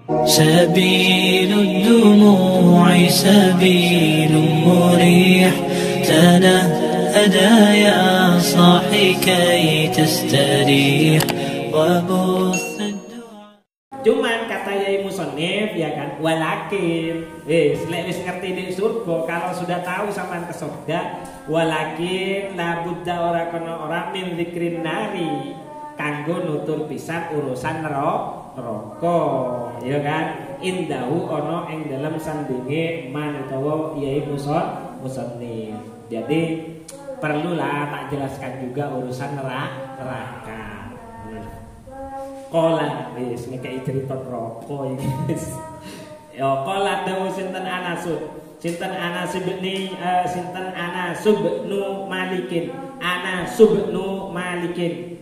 سبيل الدموع سبيل مريح تنهدى يا صاحي كي تستريح وبث الدعاء. Cuman kata Yai Musonif ya kan, walakin wis ngerti di surga, kalau sudah tahu sampean ke surga, walakin labudda ora kena ora min dzikrin nari kanggo nutur pisan urusan neraka ya kan, indahu ono ing dalam sandinge man utawa Yai Musonif. Jadi perlulah tak jelaskan juga urusan neraka. Kola wis ngekei cerita rokok iki wis. Ya kola dawu sinten Anasun. Sinten Anas bin sinten Anas bin Malikin. Anas bin Malikin.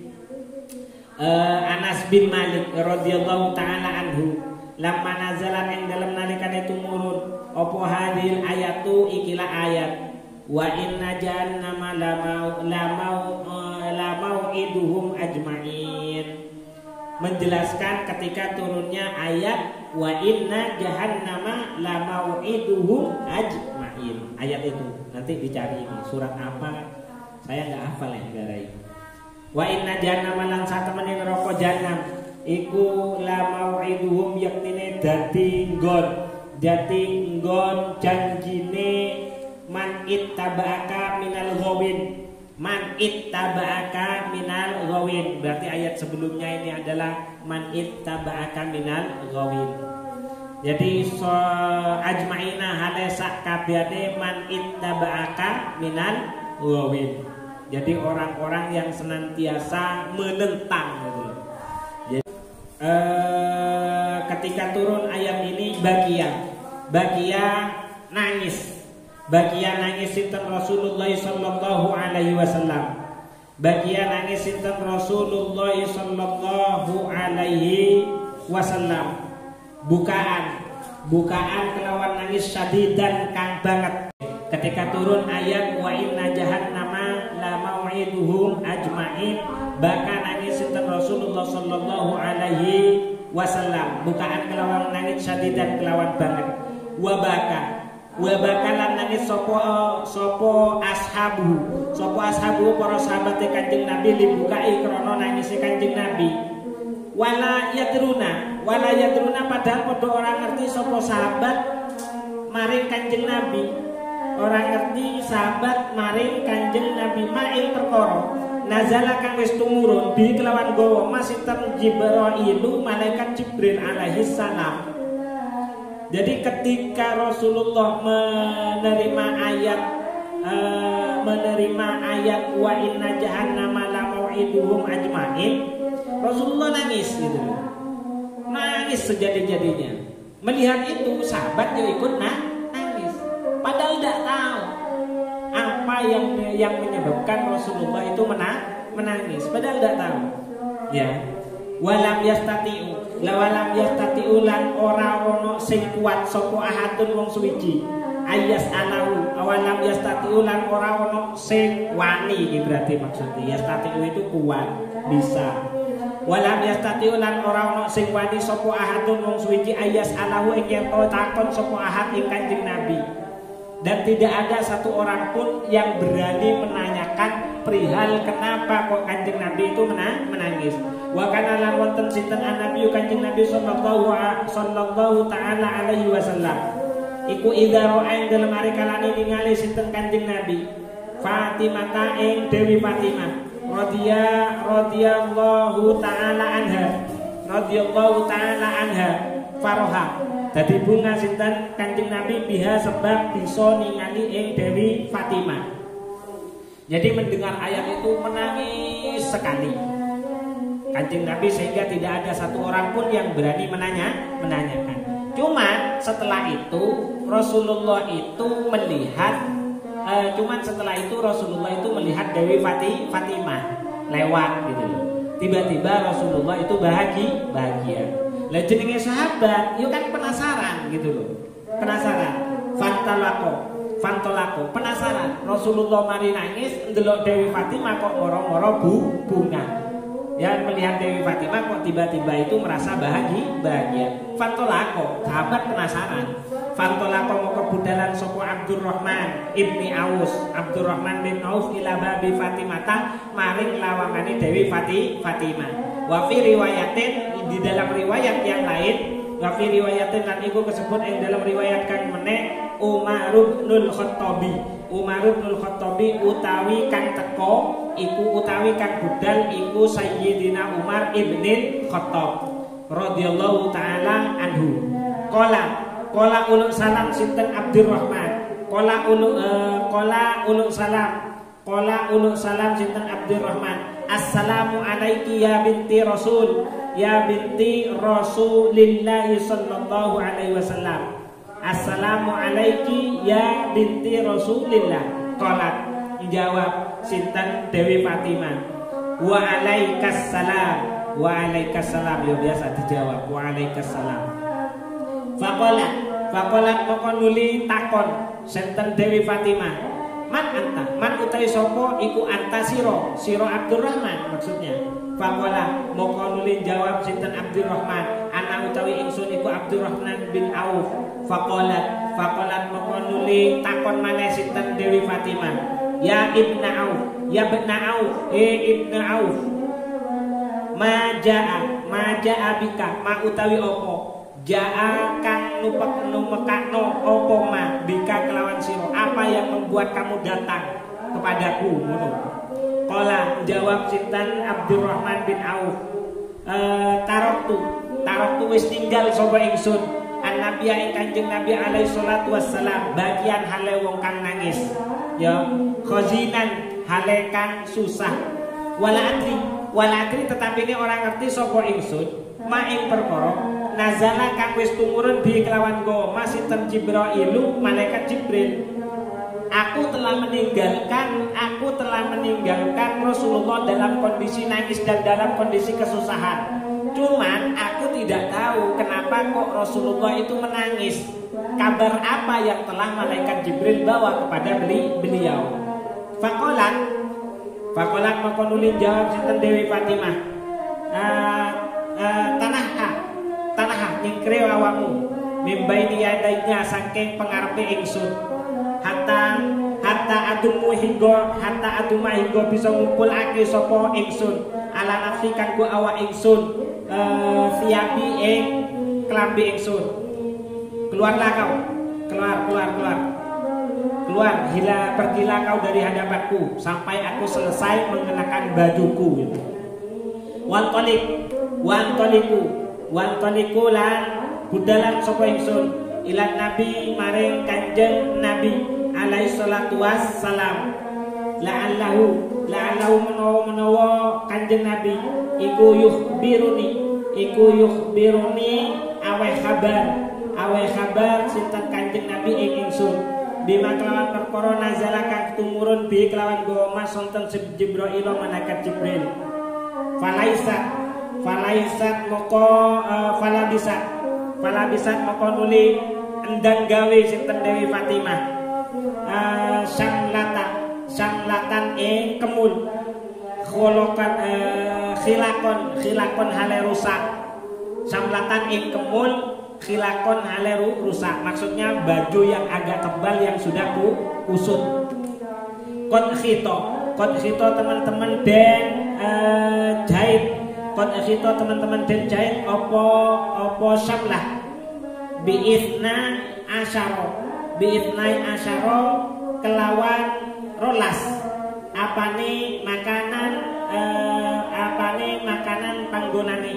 Anas bin Malik radhiyallahu taala anhu. Lamma nazalan ing dalem nalikane tumurun apa hadil ayatu ikilah ayat. Wa inna jahannama lamau iduhum ajmain. Menjelaskan ketika turunnya ayat wa inna jahannama la mau'iduhum ajmain. Ayat itu nanti dicari ini surat apa, saya nggak hafal ya negara ini. Wa inna jahannama lan satemene neraka jahanam iku la mau'iduhum yaktine dadi nggon janjine man ittaba'aka minal ghawin. Man ittaba'aka minal ghawin. Berarti ayat sebelumnya ini adalah man ittaba'aka minal ghawin. Jadi ajma'ina hale sak kabehane man ittaba'aka minal ghawin. Jadi orang-orang yang senantiasa menentang gitu. Jadi, ketika turun ayat ini Bagia nangis. Bagia nangis sinten Rasulullah sallallahu alaihi wasallam. Bagia nangis sinten Rasulullah sallallahu alaihi wasallam. Bukaan kelawan nangis syadidan kang banget. Ketika turun ayat wa inna jahannama la mau'iduhum ajmain, baka nangis sinten Rasulullah sallallahu alaihi wasallam. Bukaan kelawan nangis syadidan kelawan banget. Wa bakalan nangis sopo ashabu para sahabat Kanjeng Nabi libukai krana nangis Kanjeng Nabi. Wala yadruna padahal padha orang ngerti sopo sahabat maring Kanjeng Nabi. Orang ngerti sahabat maring Kanjeng Nabi ma'il perkara nazala kang wis tumurun bi kelawan gawa masinten Jibrailu malaikat Jibril alaihi salam. Jadi ketika Rasulullah menerima ayat wa inna jahannama la mau'iduhum ajmain, Rasulullah nangis gitu. Nangis sejadi-jadinya. Melihat itu sahabat ya ikut nangis. Padahal tidak tahu apa yang menyebabkan Rasulullah itu menangis. Padahal tidak tahu. Ya. Walam yastati'u lan ora ono sing kuat sapa ahadun wong suwiji ayas alahu awalam yastati'u lan ora ono sing wani. Iki berarti maksudnya yastati'u itu kuat bisa. Walam yastati'u lan ora ono sing wani sapa ahadun wong suwiji ayas alahu ing yen takon sapa ahad ing Kanjeng Nabi. Dan tidak ada satu orang pun yang berani menanyakan perihal kenapa kok Kanjeng Nabi itu menangis. Wa kana lan wonten sinten Nabi Kanjeng Nabi sallallahu taala alaihi wasallam. Iku idza ra'a dalem ari kalane ningali sinten Kanjeng Nabi Fatimah ing Dewi Fatimah radhiyallahu taala anha faroha. Dadi bunga sinten Kanjeng Nabi biha sebab bisa ningali ing Dewi Fatimah. Jadi mendengar ayat itu menangis sekali Kanjeng Nabi sehingga tidak ada satu orang pun yang berani menanyakan. Cuman setelah itu Rasulullah itu melihat Dewi Fatimah lewat gitu loh. Tiba-tiba Rasulullah itu bahagia. Lah jenenge sahabat, yuk kan penasaran gitu loh. Penasaran. Fantolako penasaran. Rasulullah mari nangis ndelok Dewi Fatimah kok moro-moro bunga. yang melihat Dewi Fatimah kok tiba-tiba itu merasa bahagia. Fantolako, sahabat penasaran. Fantolako moko budalan soko Abdurrahman ibni Aus, Abdurrahman bin Auf ila babi Fatimata maring lawangane Dewi Fatimah. Wa fi riwayatin, di dalam riwayat yang lain, wa fi riwayatin lan iku kesebut ing dalam riwayat kang meneh Umar bin Khattabi. Umar bin Khattabi utawi kang teko iku utawi kang budal iku Sayyidina Umar ibnin Khattab radhiyallahu taala anhu. Qala ulul salam sinten Abdurrahman. Qala ulul salam sinten Abdurrahman. Assalamu alayki ya binti Rasul, ya binti Rasulillah sallallahu alaihi wasallam. Assalamu alayki ya binti Rasulillah. Qalat, jawab sinten Dewi Fatimah. Wa alaikassalam. Wa alaikassalam. Ya biasa dijawab wa alaikassalam. Faqalat moko nuli takon sinten Dewi Fatimah. Man anta, man utawi sapa iku anta sira Abdurrahman maksudnya. Faqala moko nuli jawab sinten Abdurrahman, ana utawi ingsun iku Abdurrahman bin Auf. Faqalat moko nuli takon maneh sinten Dewi Fatimah. Ya ibna Auf, ya ibna Auf, ibna Auf. Ma jaa bika, ma utawi opo. Jaa kang numekakno opo ma bika kelawan siro. Apa yang membuat kamu datang kepadaku? Qala jawab sinten Abdurrahman bin Auf. Taroktu wis tinggal sapa ingsun an-nabiya ing Kanjeng Nabi alaihi salatu wassalam bagian hale wong kang nangis. Ya, khazinan hale kang susah. Wala adri tetapi ini orang ngerti sapa ingsun ma ing perkara nazala kang wis tumurun bi kelawan go masinten Jibrailu malaikat Jibril. Aku telah meninggalkan Rasulullah dalam kondisi nangis dan dalam kondisi kesusahan. Cuman aku tidak tahu kenapa kok Rasulullah itu menangis. Kabar apa yang telah malaikat Jibril bawa kepada beliau? Faqalat maka nuli jawab sinten Dewi Fatimah. Tanah nyingkre awamu mimbaini yadainya saking pengarepe ingsun. Hatta adumu hingga bisa ngumpulake sapa ingsun ala nafsi kanggo awak ingsun siapi ing klambi ingsun. Keluarlah kau, keluar, pergilah kau dari hadapanku sampai aku selesai mengenakan bajuku. Wantoliku lan budalan sapa ingsun ilat Nabi maring Kanjeng Nabi alaihi salatu wassalam. La'allahu menawa Kanjeng Nabi iku yukhbiruni awe kabar sinten Kanjeng Nabi ing ingsun bima kelawan perkara nazala kang tumurun bi kelawan goma sonten Jibril malaikat Jibril. Falabisat moko nuli endang gawe sinten Dewi Fatimah samlatan kemul khilakon hale rusak. Samlatan kemul khilakon hale rusak, maksudnya baju yang agak tebal yang sudah kusut. Kon khito teman-teman dan jahit. Kon khito teman-teman dan jahit opo samlah bi'ithnai asyara kelawan rolas apane makanan panggonane.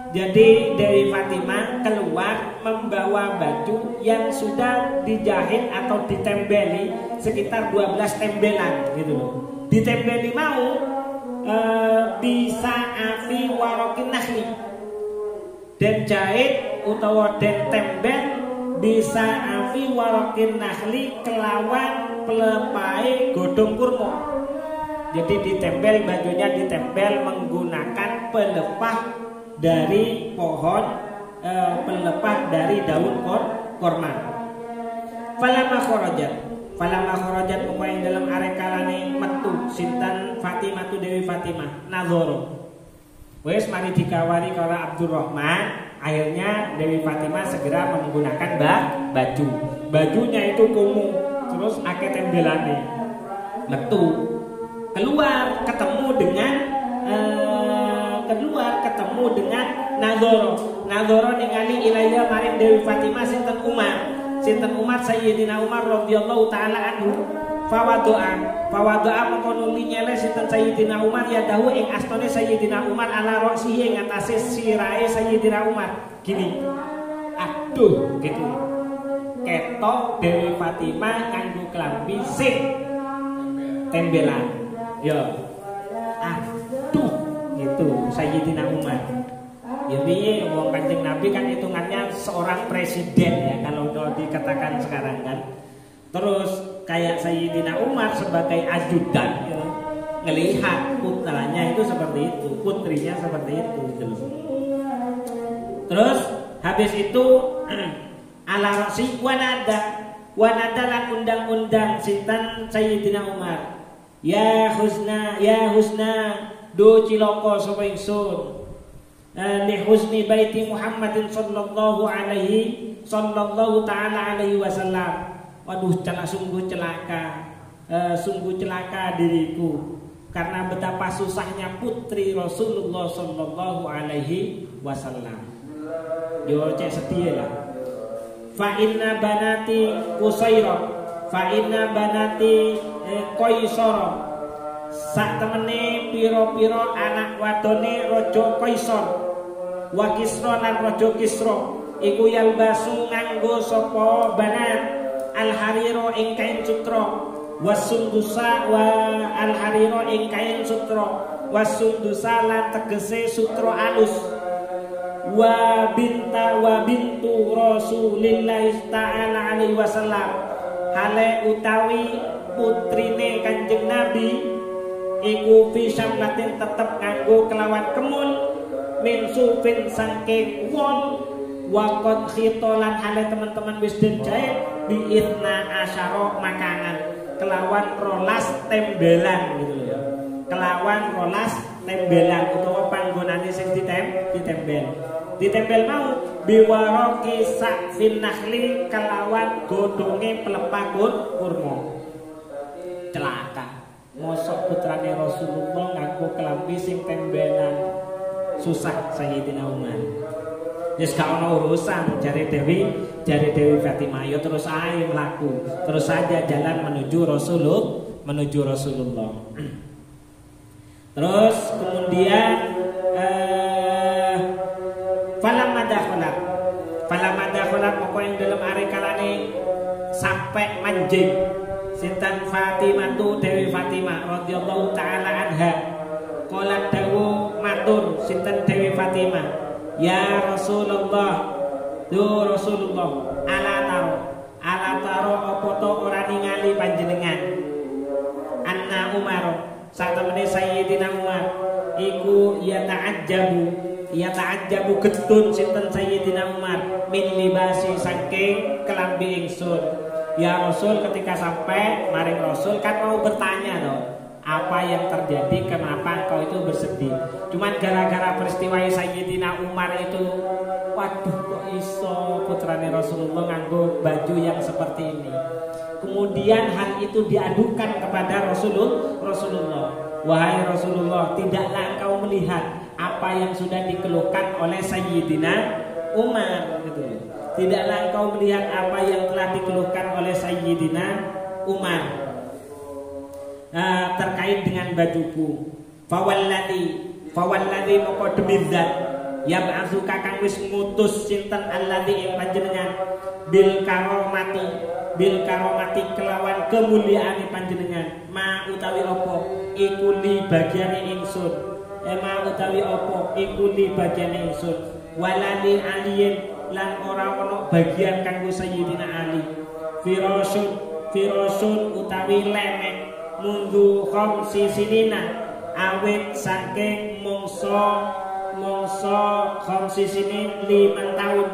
Jadi Dewi Fatimah keluar membawa baju yang sudah dijahit atau ditembeli sekitar 12 tembelan gitu loh. Ditembeli mau bisa afi warokin nahli, dan jahit utawa den tembel bisa afi warokin nahli kelawan pelepai godong kurma. Jadi ditempel, bajunya ditempel menggunakan pelepah dari pohon, pelepah dari daun korma. Falamma kharajat pokoknya dalam arekalane metu sintan Fatimah tu Dewi Fatimah nazoro Wes mari dikawari karo Abdurrahman, akhirnya Dewi Fatimah segera menggunakan baju. Bajunya itu kumuh, terus akeh tembelane. Metu keluar ketemu dengan Nadhoro ningali ilaiha maring Dewi Fatimah sinten Umar Sayyidina Umar radhiyallahu taala anhu. Fawadoa mengkonuli nyele sinten Sayyidina Umar ya dahu ing astone Sayyidina Umar ala roksihi ing atase sirahe Sayyidina Umar. Gini, aduh gitu. Ketok Dewi Fatimah nganggo klambi sing tembelan. Ya. Aduh gitu Sayyidina Umar. Jadi wong Kanjeng Nabi kan hitungannya seorang presiden ya kalau dikatakan sekarang kan. Terus kayak Sayyidina Umar sebagai ajudan ya, ngelihat putranya itu seperti itu, putrinya seperti itu gitu. Terus habis itu ala rosi wanada lan undang-undang sinten Sayyidina Umar. Ya husna do ciloko sapa ingsun. Li husni baiti Muhammadin sallallahu taala alaihi wasallam. Waduh, sungguh celaka diriku karena betapa susahnya putri Rasulullah sallallahu alaihi wasallam. Yo cek sedih lah. Fa inna banati Qaisar. Sak temene pira-pira anak wadone raja Qaisar. Wa Kisra lan raja Kisra iku yalbasu nganggo sapa banat al-hariro ing kain sutra wasundusa wa al-hariro ing kain sutra wasundusa lan tegese sutra alus wa bintu Rasulillah ta'ala alaihi wasallam hale utawi putrine Kanjeng Nabi iku fi syamlatin tetep nganggo kelawan kemul min sufin saking wol wakot khitolan hale teman-teman wis den jahit biitna asyara makanan kelawan rolas tembelan gitu ya. Kelawan rolas tembelan utawa panggonane sing ditempel mau biwaroki sakfin nakhli kelawan godhonge pelepah kurma. Celaka. Mosok putrane Rasulullah nganggo kelambi sing tembelan. Susah Sayyidina Umar. Wis gak ono urusan jare Dewi Fatimah yo terus ae mlaku. Terus saja jalan menuju Rasulullah. Terus kemudian falamada kholat moko yang dalam are kalane sampai manjing sinten Fatimah tu Dewi Fatimah radhiyallahu taala anha. Qolat dawu matur sinten Dewi Fatimah, ya Rasulullah, do Rasulullah, ala taro apa to ora ningali panjenengan. Anna Umar, satemene Sayyidina Umar iku ya ta'ajjabu getun sinten Sayyidina Umar min libasi saking kelambi ingsun. Ya Rasul, ketika sampai maring Rasul kan mau bertanya toh, apa yang terjadi, kenapa engkau itu bersedih? Cuman gara-gara peristiwa Sayyidina Umar itu, waduh kok iso putrane Rasulullah nganggo baju yang seperti ini. Kemudian hal itu diadukan kepada Rasulullah. Wahai Rasulullah, tidaklah engkau melihat apa yang sudah dikeluhkan oleh Sayyidina Umar gitu. Tidaklah engkau melihat apa yang telah dikeluhkan oleh Sayyidina Umar terkait dengan bajuku. Fawalladhi moko demi zat ya ba'suka kang wis ngutus sinten alladhi ing panjenengan bil karomati kelawan kemuliaan panjenengan ma utawi apa iku li bagiane ingsun utawi apa iku li bagiane ingsun walali aliyin lan ora ono bagian kanggo Sayyidina Ali firasun utawi lemek mundu khamsi sinina awit saking mongso khamsi sinin 5 tahun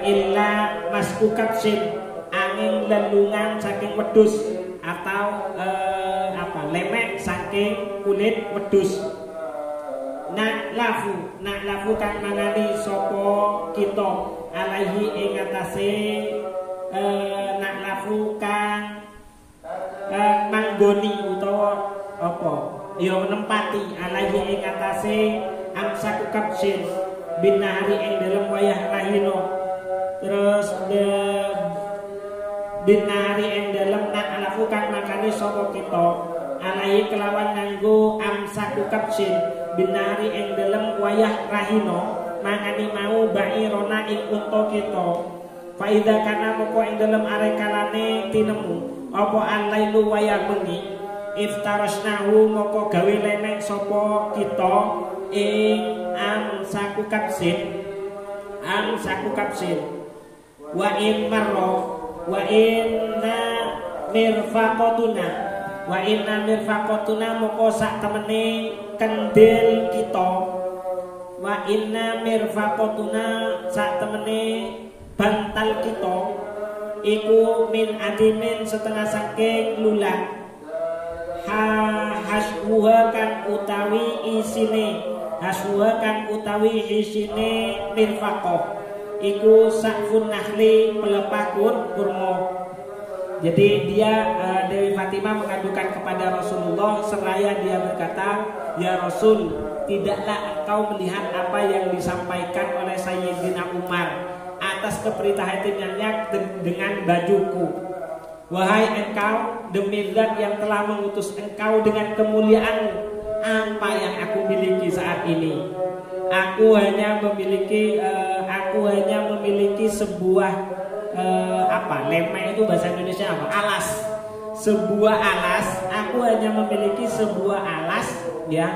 illa maskukatsin angin lelungan saking wedhus atau lemek saking kulit wedhus nak lafu kang mangani sapa kita alaihi ing atase nak lafu kang manggoni utawa apa ya menempati alaihi ing atase amsaku kapsin binahari ing dalem wayah rahino terus binahari ing dalem nak lafu kang mangani sapa kita alaihi kelawan nganggo amsaku kapsin binari ing dalem wayah rahino mangani mau bairona ing unta kita faida kana moko ing dalem arekalane tinemu apa alailu wayah bengi iftarasnahu moko gawe lenek sapa kita ing amsaku kapsin wa in marra wa inna mirfaqatuna moko sak temene kendil kita wa inna mirfaqatuna sak temene bantal kita iku min adimin setengah saking lulang hasbuha kan utawi isine mirfaqah iku sakfun nahli pelepah kurma. Jadi dia Dewi Fatimah mengadukan kepada Rasulullah seraya dia berkata, ya Rasul, tidaklah engkau melihat apa yang disampaikan oleh Sayyidina Umar atas keprihatinannya dengan bajuku. Wahai engkau, demi zat yang telah mengutus engkau dengan kemuliaan, apa yang aku miliki saat ini? Aku hanya memiliki sebuah lemek itu bahasa Indonesia apa? Alas. Sebuah alas. Aku hanya memiliki sebuah alas, ya.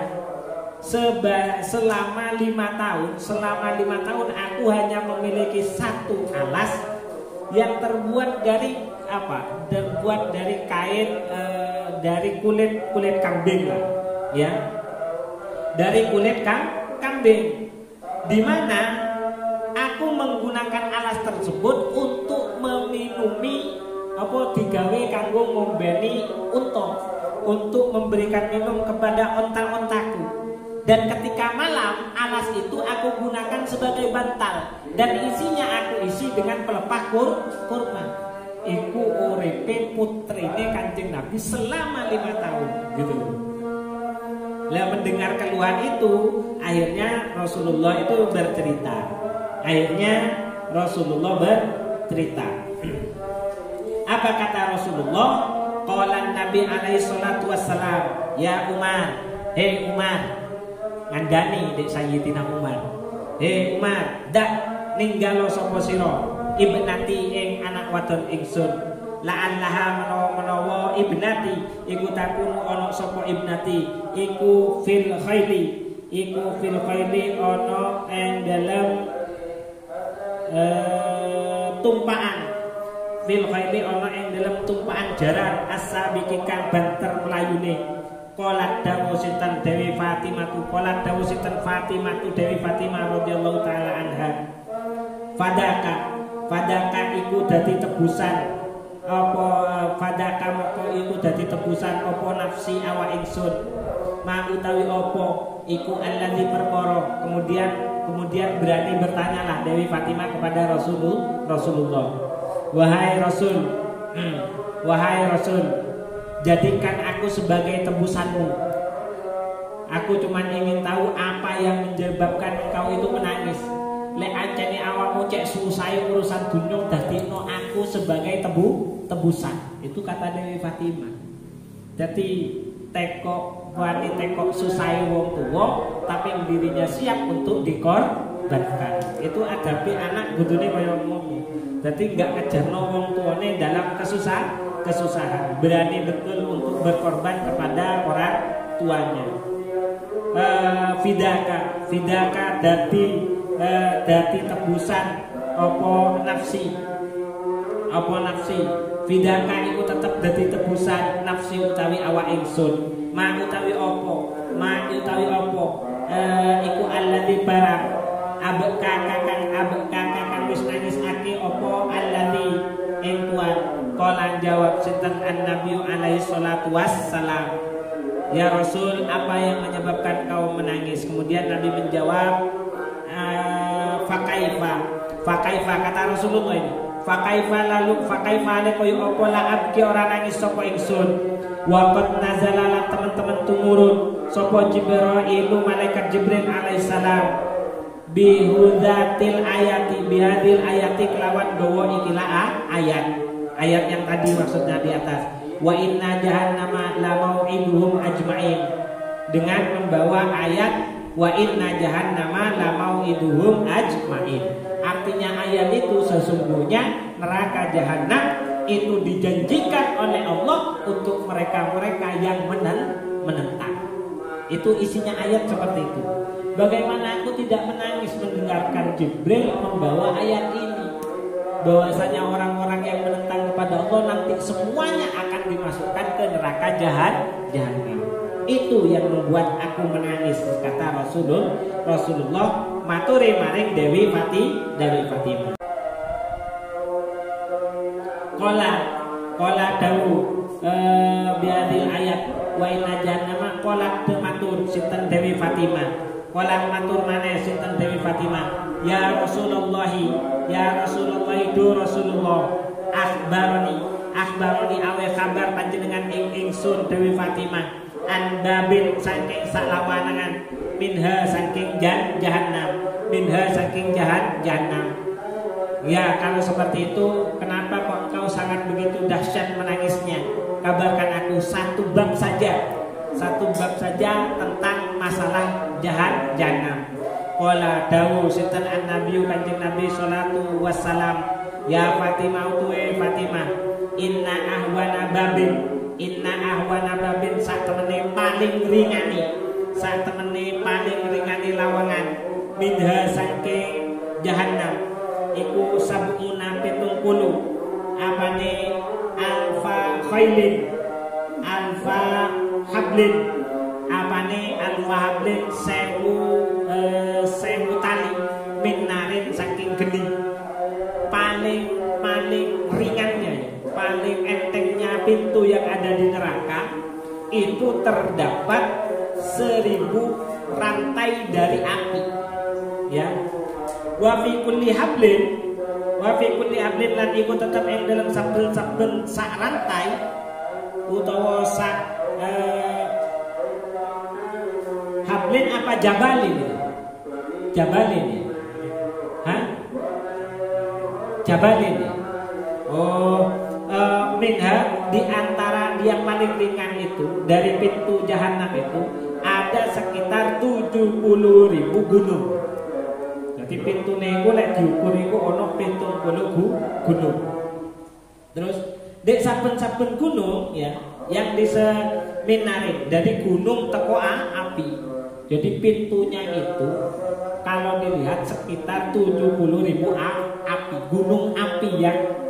Selama 5 tahun. Selama 5 tahun aku hanya memiliki satu alas yang terbuat dari apa? Terbuat dari kain, dari kulit kambing lah, ya. Dari kulit kambing. Di mana aku menggunakan alas tersebut untuk meminumi apa digawe kanggo ngombeni unta, untuk memberikan minum kepada onta-ontaku. Dan ketika malam alas itu aku gunakan sebagai bantal dan isinya aku isi dengan pelepah kurma. Iku uripe putrine Kanjeng Nabi selama 5 tahun gitu. Lah mendengar keluhan itu akhirnya Rasulullah itu bercerita. Apa kata Rasulullah? Qala Nabi alaihi salatu wassalam, ya Umar, hei Umar, ngandani dek Sayyidina Umar. Hei Umar, dak ninggalo sapa sira ibnati ing anak wadon ingsun. La'allaha menawa ibnati iku takunu ana sapa ibnati iku fil khaili ana ing dalam tumpaan fil khaili ana ing dalam tumpaan jaran asabiki kang banter melayune. Qalat dawu sinten Dewi Fatimah Dewi Fatimah radhiyallahu taala anha. Fadaka iku dadi tebusan apa fadaka moko iku dadi tebusan apa nafsi awak ingsun ma utawi apa iku alladzi perkara. Kemudian berani bertanyalah Dewi Fatimah kepada Rasulullah, wahai Rasul, jadikan aku sebagai tebusanmu. Aku cuma ingin tahu apa yang menyebabkan engkau itu menangis. Lek ancene awakmu cek susah urusan dunya dadino aku sebagai tebusan. Itu kata Dewi Fatimah. Jadi tekok susah wong tua tapi dirinya siap untuk dikorbankan. Itu adabi anak budune kaya ngono. Jadi enggak ngejarno wong tuane dalam kesusahan. Berani betul untuk berkorban kepada orang tuanya. Fidaka dadi tebusan apa nafsi fidaka iku tetep dadi tebusan nafsi utawi awak ingsun ma utawi apa iku alladzi barang abeka kang wis nangisake apa alladzi ing tuan kala jawab sinten an-nabi alaihi salatu wassalam Ya Rasul, apa yang menyebabkan kau menangis? Kemudian Nabi menjawab, fakaifa kata Rasulullah ini. Fakaifa ale koyo apa la abki ora nangis sapa ingsun. Waqat nazalala teman-teman tumurun sapa Jibril malaikat Jibril alaihissalam bihudzatil ayati kelawan dawa ikilah ayat yang tadi maksudnya di atas. Wa inna jahannama la mau'iduhum ajma'in, dengan membawa ayat wa inna jahannama la mau'iduhum ajma'in. Artinya ayat itu sesungguhnya neraka jahanam itu dijanjikan oleh Allah untuk mereka-mereka yang menentang. Itu isinya ayat seperti itu. Bagaimana aku tidak menangis mendengarkan Jibril membawa ayat ini, bahwasanya orang-orang yang menentang kepada Allah nanti semuanya akan dimasukkan ke neraka jahanam. Itu yang membuat aku menangis, kata Rasulullah maturi maring Dewi Fatimah. Kola dawu biadil ayat wa inna jahannama kola matur sinten Dewi Fatimah. Kola matur maneh sinten Dewi Fatimah. Ya Rasulullah itu Rasulullah akhbaroni awe kabar panjenengan ingsun Dewi Fatimah andabin saking salawanangan minha saking jahannam Ya, kalau seperti itu kenapa kok kau sangat begitu dahsyat menangisnya? Kabarkan aku satu bab saja tentang masalah jahanam. Qala dawu sinten an-nabiyyu kanjeng Nabi sallallahu wassalam, ya Fatimah tuwe Fatimah, inna ahwana babin sak temene paling ringani lawangan minha saking jahanam iku sabuna 70 apane alfa hablin sewu tali minarin saking geni. Paling ringannya, paling entengnya pintu yang ada di neraka itu terdapat 1000 rantai dari api, ya. Wa fi kulli hablin lan iku tetep ing dalam saben-saben sak rantai utawa sak hablin apa jabalin? Jabalin. Minha di antara yang paling ringan itu dari pintu jahanam itu ada sekitar 70.000 gunung. Jadi pintu niku lek diukur iku ana 70 gunung. Terus dek saben-saben gunung ya yang diseminarin dari gunung teko api. Jadi pintunya itu kalau dilihat sekitar 70.000 api, gunung api yang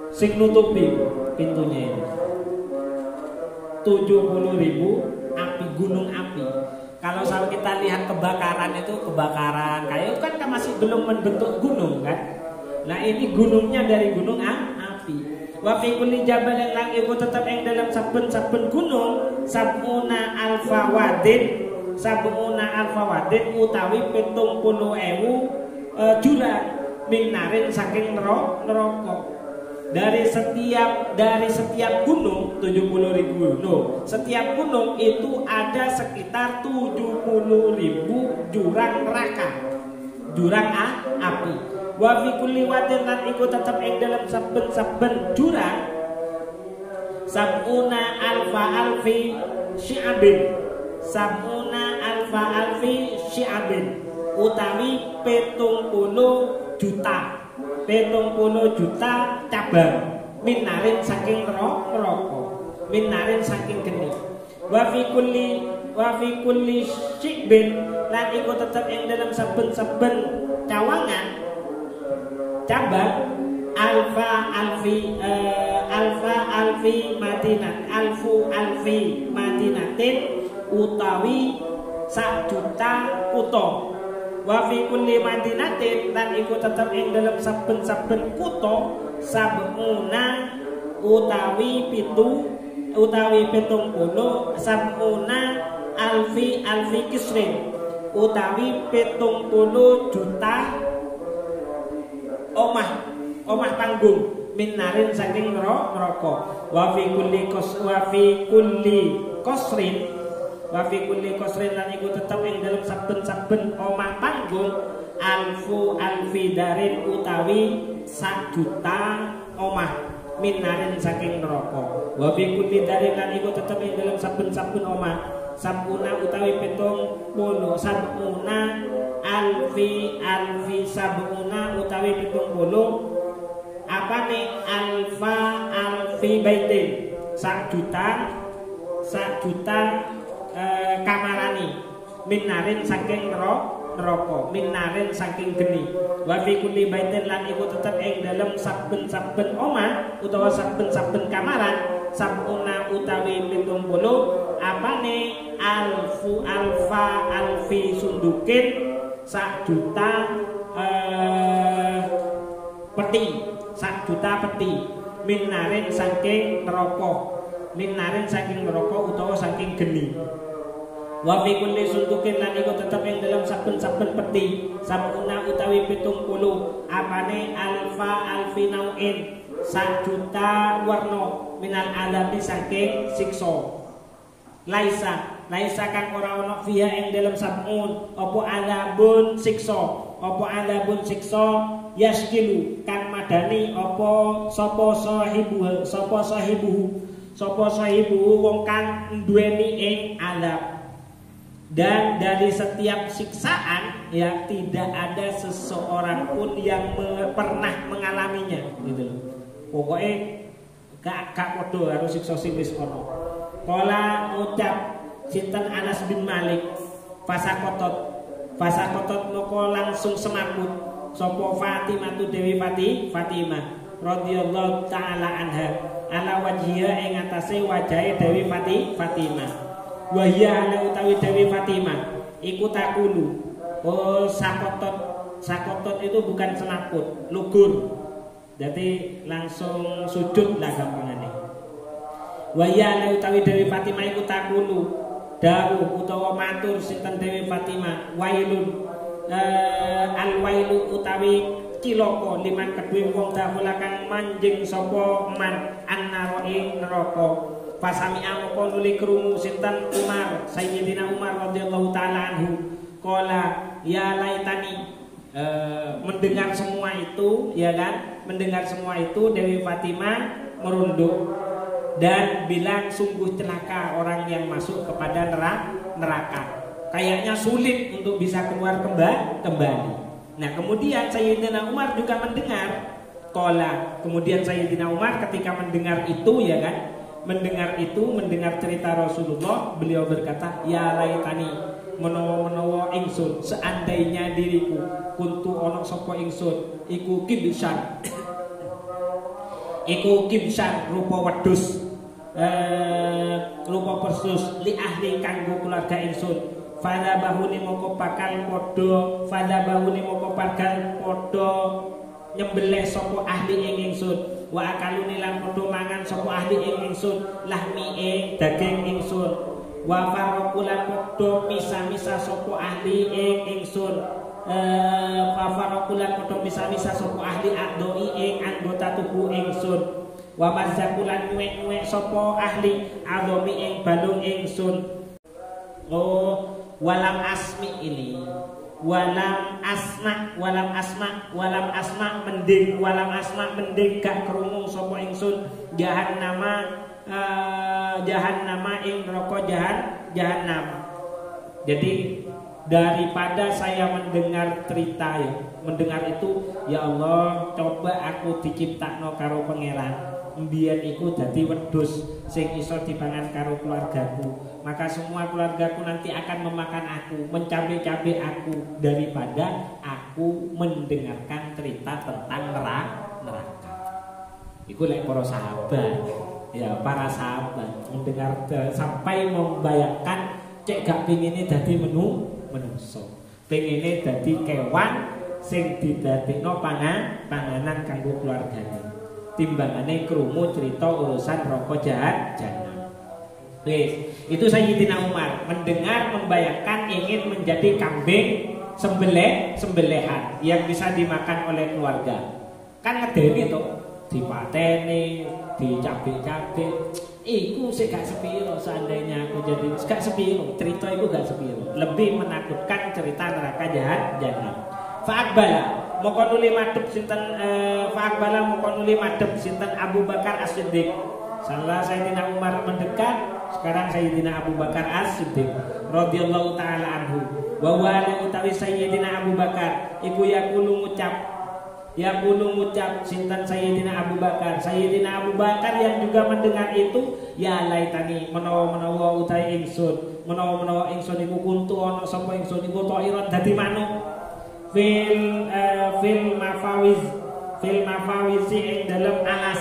sing nutupi pintunya ini. 70.000 api, gunung api. Kalau kita lihat kebakaran kayak itu kan masih belum membentuk gunung kan. Nah ini gunungnya dari gunung api. Wa fi kulli jabalin lan iku tetep ing dalam saben-saben gunung sabuna alfa wadin utawi 70.000 jurang minarin saking neraka. Dari setiap gunung 70.000 no, setiap gunung itu ada sekitar 70.000 jurang neraka, jurang api. Wa fi kulli wadin lan iku tetep ing dalam saben-saben jurang sabuna alfa alfi syi'abin utawi 70 juta cabang minarin saking neraka, minarin saking geni. Wa fi kulli syi'bin lan iku tetep ing dalam saben-saben cawangan cabang alfi madinatin utawi 1 juta kutha. Wa fi kulli madinatin lan iku tetep ing dalam saben-saben kutha sabuna utawi 70 utawi 70 sabuna alfi kisrin utawi 70 juta omah panggung minarin saking neraka wa fi kulli qasrin lan iku tetep ing dalem saben-saben omah panggung alfi darin utawi 1 juta omah minarin saking neraka wa fi kulli darin lan iku tetep ing dalem saben-saben omah sabuna utawi 70 sabuna alfi sabuna utawi 70 apane alfi baitin 1 juta kamarani minarin saking neraka minarin saking geni wa fi kulli baitin lan iku tetep ing dalem saben-saben omah utawa saben-saben kamaran sabuna utawi 70 apane alfi sundukin 1 juta peti 1 juta peti minarin saking neraka utawa saking geni wa fi kulli sundukin lan iku tetep ing dalam saben-saben peti sabuna utawi 70 apane alfi nauin 1 juta warna minal adabi saking siksa laisa kang ora ana fiha ing dalam sabun apa adabun siksa yaskilu kan madani apa sapa sahibu wong kang duweni ing adab. Dan dari setiap siksaan ya tidak ada seseorang pun yang pernah mengalaminya gitu loh. Pokoknya gak podo harus siksa sing wis ono. Kala ucap sinten Anas bin Malik fasakotot moko langsung semakut sapa Fatimah tu Dewi Fatimah radhiyallahu taala anha ala wajhiha ing atase wajahe Dewi Fatimah. Wahya ana utawi Dewi Fatimah iku takulu sakotot itu bukan semaput lugur jadi langsung sujud lah gampangane. Wahya ana utawi Dewi Fatimah iku takulu dawuh utawa matur sinten Dewi Fatimah wailun alwailu utawi cilaka liman kedue wong dakhala kang manjing sapa man annaro ing neraka. Fasami amoko nuli krungu sinten Umar Sayyidina Umar radhiyallahu taala anhu qala ya laitani mendengar semua itu ya kan mendengar semua itu Dewi Fatimah merunduk dan bilang sungguh celaka orang yang masuk kepada neraka kayaknya sulit untuk bisa keluar kembali. Nah kemudian Sayyidina Umar juga mendengar qala kemudian Sayyidina Umar ketika mendengar itu ya kan mendengar cerita Rasulullah beliau berkata ya laitani menawa ingsun seandainya diriku kuntu ana sapa ingsun iku kibsan rupa wedhus rupa persus li ahli kanggo keluarga ingsun fala bahuni moko bakal padha nyembelih sapa ahli ing ingsun wa akaluni lan padha mangan sapa ahli ing ingsun lahmi ing daging ingsun wa faraqulan padha misa-misa sapa ahli ing ingsun fa faraqulan padha misa-misa sapa ahli adoi ing anggota tubuh ingsun wa mazakulan nyuwek-nyuwek sapa ahli adomi ing balung ingsun. Walam asmi ini walam asma mending gak krungu sapa ingsun jahannama ing neraka jahannam. Jadi daripada saya mendengar cerita mendengar itu ya Allah coba aku diciptakno karo pangeran mbiyen iku dadi wedhus sing iso dipangan karo keluargaku, maka semua keluargaku nanti akan memakan aku, mencabe-cabe aku daripada aku mendengarkan cerita tentang neraka. Iku lek para sahabat, ya para sahabat mendengar sampai membayangkan cek gak pengine dadi menungso, pengine dadi kewan sing didadekno panganan kanggo keluargane. Timbangane krungu cerita urusan neraka jahanam. Itu Sayyidina Umar mendengar, membayangkan ingin menjadi kambing sembelihan yang bisa dimakan oleh keluarga. Kan ngedeni tuh, dipateni, dicabik-cabik. Iku sih gak sepiro seandainya aku jadi gak sepiro, cerita itu gak sepiro. Lebih menakutkan cerita neraka jahanam. Fa'akbala moko nuli madhep sinten Abu Bakar As-Siddiq. Setelah Sayyidina Umar mendekat, sekarang Sayyidina Abu Bakar As-Siddiq radhiyallahu taala anhu. Wa wala utawi Sayyidina Abu Bakar iku yaqulu ngucap sinten Sayyidina Abu Bakar. Sayyidina Abu Bakar yang juga mendengar itu, ya laitani menawa utawi ingsun, menawa ingsun iku kuntu ana sapa ingsun iku thairan dadi manuk fil mafawiz ing dalam alas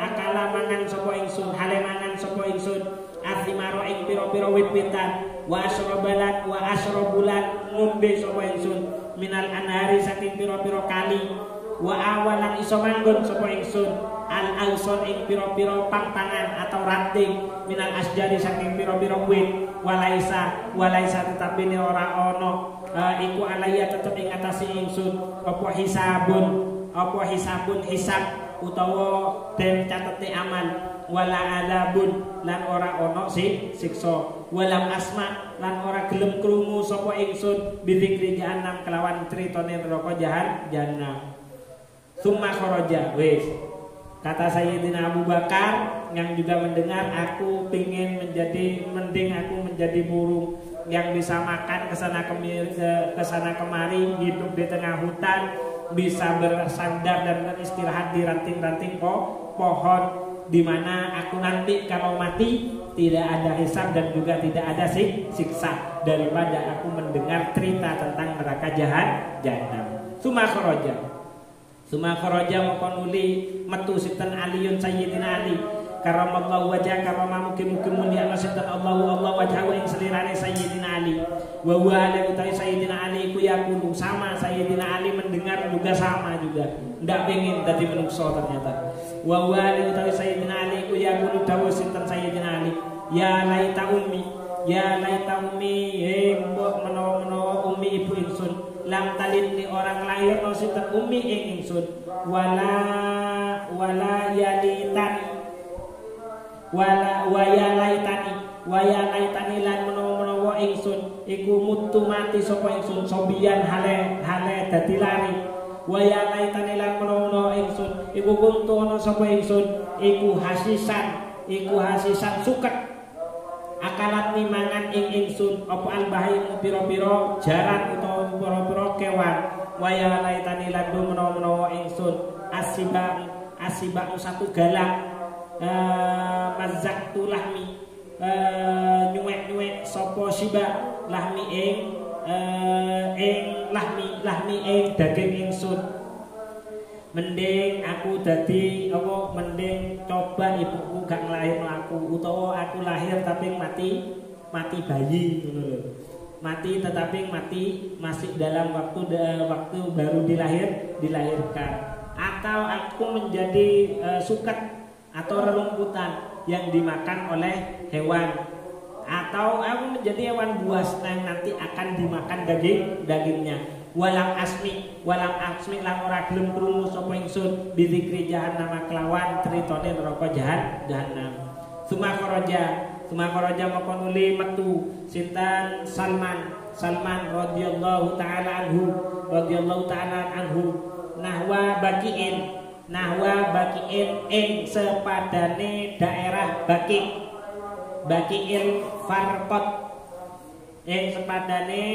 akala mangan sapa ingsun hale mangan sapa ingsun asimaro ing pira-pira wit-witan wa asrobulan ngombe sapa ingsun minal anhari saking pira-pira kali wa awalan iso manggon sapa ingsun al auson ing pira-pira pangpangan atau ranting minal asjari saking pira-pira wit walaisa tetapi ne ora ana iku alaya tetep ing atase ingsun apa hisabun hisab utawa den catete amal wala adabun lan ora ana siksa walam asma lan ora gelem krungu sapa ingsun bidzikri jahannam kelawan critane neraka jahanam. Summa kharaja wis kata Sayyidina Abu Bakar yang juga mendengar, aku pingin mending aku menjadi burung yang bisa makan kesana kemari, hidup di tengah hutan, bisa bersandar dan beristirahat di ranting-ranting pohon, di mana aku nanti kalau mati tidak ada hisab dan juga tidak ada siksa, daripada aku mendengar cerita tentang neraka jahanam. Suma kharaja maqanuli metu sinten Aliun Sayyidina Ali karamallahu wajha karama mugi-mugi mulia sinten Allah wajhahu ing selirane Sayyidina Ali wa huwa utai Sayyidina Ali ku yaqulu sama Sayyidina Ali mendengar juga sama juga ndak pengin dadi menungso ternyata wa huwa utai Sayyidina Ali ku yaqulu dawuh sinten Sayyidina Ali ya laita ummi mbok menawa ummi ibu ingsun lam talid ni orang lahir no sinten ummi ing ingsun wala yalaitani lan menawa ingsun iku mutu mati sapa ingsun sobian hale dadi lari yalaitani lan menawa ingsun iku kuntu ana sapa ingsun iku hasisan suket akalat ni mangan ing ingsun apa albahim pira-pira jaran utawa pira-pira kewan waya laitani landu menawa ingsun asibak satu galak mazaktu lahmi nyuwek sapa siba lahmi ing daging ingsun mending aku dadi apa mending coba ibuku gak nglahirno aku utawa aku lahir tapi mati bayi ngono lho. Mati tetapi mati masih dalam waktu baru dilahirkan atau aku menjadi suket atau relumputan yang dimakan oleh hewan atau aku menjadi hewan buas yang nanti akan dimakan dagingnya. Walam asmi lan ora gelem krungu sapa ingsun bidzikri jahannam kelawan critane neraka jahanam. Suma kharaja maka nuli metu sinten Salman radhiyallahu taala anhu nahwa bakiin ing sepadane daerah Bakiil Farqat ing sepadane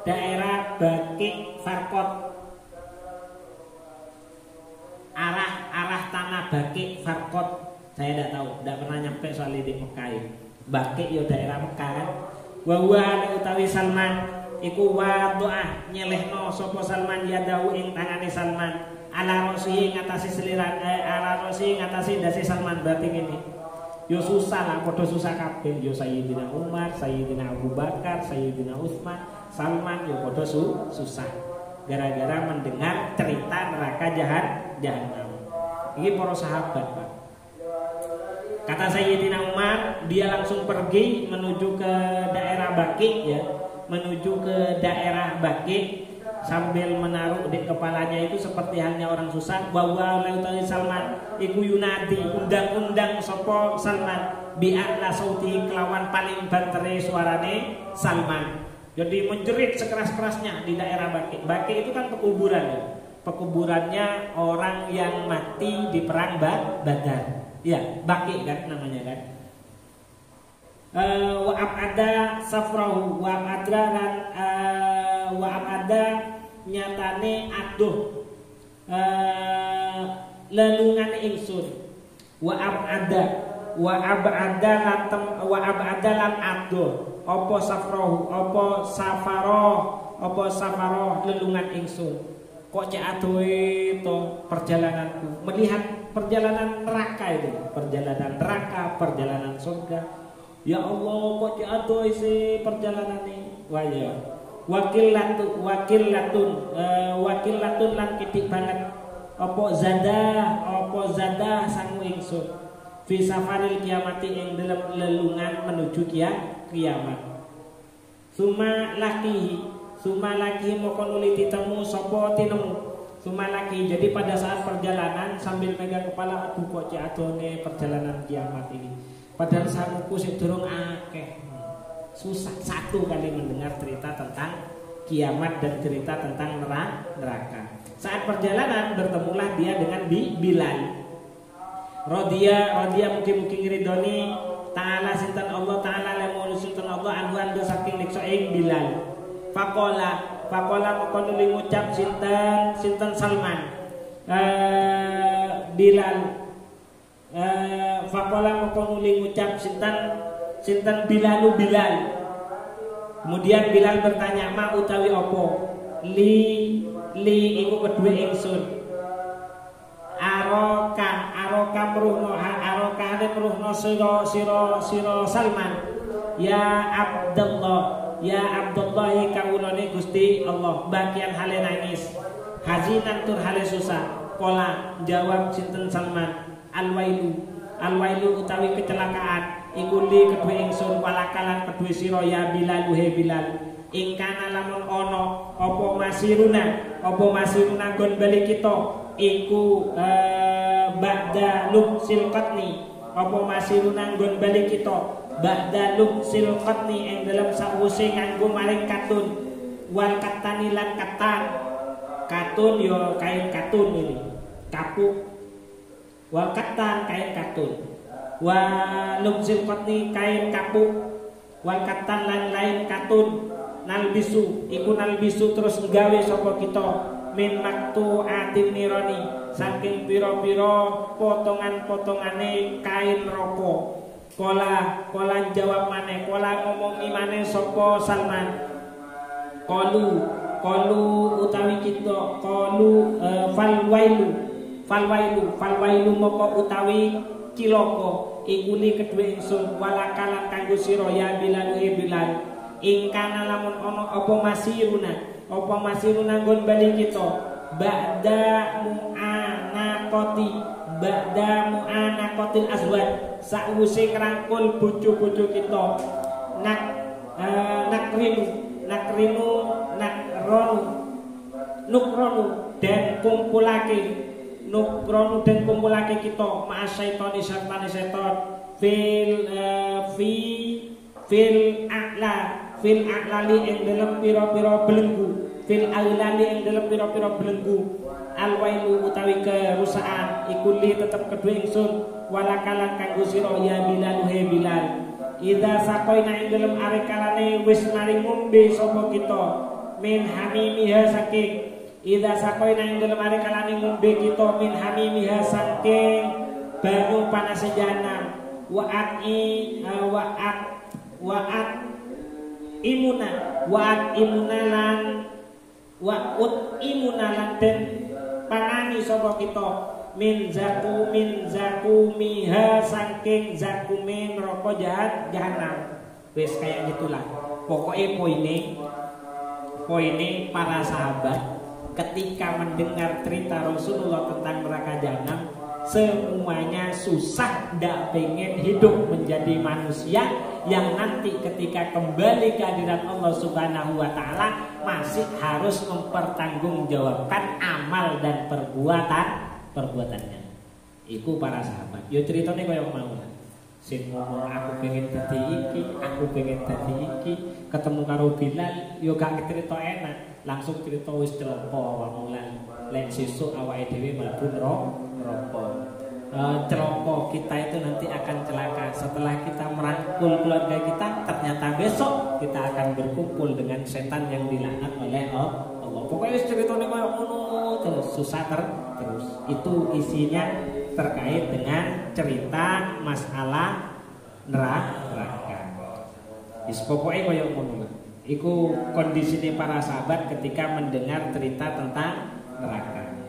daerah Baki Farqat arah tanah Baki Farqat saya tidak tahu, tidak pernah nyampe soal di Mekah. Baki yo daerah Mekah kan. Wa utawi Salman iku wadu'ah nyelehno sapa Salman yadahu ing tangane Salman ala rosi ngatasi seliran ala rosi ngatasi dasi Salman berarti ngene. Yo susah lah, padha susah kabeh. Yo Sayyidina Umar, Sayyidina Abu Bakar, Sayyidina Utsman, Salman yo padha susah gara-gara mendengar cerita neraka jahanam. Ini para sahabat, Pak. Kata Sayyidina Umar, dia langsung pergi menuju ke daerah Baqi ya, menuju ke daerah Baqi sambil menaruh di kepalanya itu seperti halnya orang susah. Bahwa Lautari Salman iku yunadi undang-undang sopo Salman bi'a'la sauti kelawan paling bantere suarane Salman. Jadi menjerit sekeras-kerasnya di daerah Baqi. Baqi itu kan pekuburan ya. Pekuburannya orang yang mati di perang Badar. Ya, Baqi kan namanya kan. Wa abada safrahu wa adranan wa abada nyatane aduh lelungan ingsun wa abada lan aduh apa safrahu apa safaroh lelungan ingsun. Kok cek adoe to perjalananku, melihat perjalanan neraka itu, perjalanan neraka, perjalanan surga. Ya Allah, kok cek adoe sih perjalanan ini. Wah ya. Wakilatun lan kitik banget. Apa zada sangu ingsun. Fi safaril kiamati ing dalam lelungan menuju kiamat. Suma laki moko nuli ditemu sapa tinemu. Suma laki, jadi pada saat perjalanan sambil megang kepala, aduh kok cek adone perjalanan kiamat ini. Padahal sanguku sik durung akeh. Susah satu kali mendengar cerita tentang kiamat dan cerita tentang neraka. Saat perjalanan bertemulah dia dengan Bilal. Radhiya mugi-mugi ngridoni ta'ala sinten Allah ta'ala lamun sinten Allah anhu saking niksa ing Bilal. Fakola moko nuli ngucap sinten Salman Bilal. Fakola moko nuli ngucap sinten Bilal. Kemudian Bilal bertanya, ma utawi opo li iku kedue ingsun. Aroka meruhno sira Salman ya Abdullah kawulane Gusti Allah bagian hale nangis hazinan tur hale susah. Kola jawab sinten Salman alwailu utawi kecelakaan iku li kedue ingsun walakalan kedue sira ya Bilal ingkana lamun ono apa masiruna gon bali kita iku ba'da luksil qatni apa masiruna gon bali kita ba'da luksil qatni ing dalam sawuse nganggo maring katun wal katani lan katun yo kain katun ini kapuk wal katan kain katun wa luksil qatni kain kapuk wal katan lan lain katun nalbisu terus nggawe sapa kita min maktu atin nironi saking pira-pira potongan-potongane kain roko. Kola jawab maneh, kola ngomongi maneh sapa Salman. Qalu utawi kita falwailu moko utawi cilaka iku li kedue ingsun walakalan kanggo sira ya Bilal. Ingkana lamun ono apa masiruna nggon bali kita ba'da mu'anaqatil azwad sakwuse ngrangkul bojo-bojo kita nukronu dan kumpulake kita ma'asyaitoni sertane seton fil a'lali ing dalam pira-pira belenggu alwailu utawi kerusakan iku li tetep kedue ingsun walakalan kanggo sira ya Bilal. Idza saqaina ing dalam arekalane wis mari ngombe sapa kita min hamimiha saking idza saqaina ing dalam arekalane ngombe kita min hamimiha saking banyu panas jahanam wa'at imunalan dan panani sapa kita min zakumiha saking zakume neraka jahanam. Wis kayak gitulah. Pokoknya poinnya para sahabat ketika mendengar cerita Rasulullah tentang neraka jahanam semuanya susah, ndak pengen hidup menjadi manusia yang nanti ketika kembali ke hadirat Allah Subhanahu wa taala masih harus mempertanggungjawabkan amal dan perbuatannya. Iku para sahabat. Yo ceritane koyo mau. Sing ngomong aku pengen dadi iki, aku pengen dadi iki, ketemu karo Bilal yo gak cerita enak, langsung cerita wis celaka wamulan. Lek sesuk awake dhewe mlebu neraka. Celaka kita itu nanti akan celaka setelah kita merangkul keluarga kita, ternyata besok kita akan berkumpul dengan setan yang dilaknat oleh Allah. Pokoknya ceritanya kayak ngono terus susah terus. Itu isinya terkait dengan cerita masalah neraka. Pokoknya kayak ngono. Iku kondisinya para sahabat ketika mendengar cerita tentang neraka.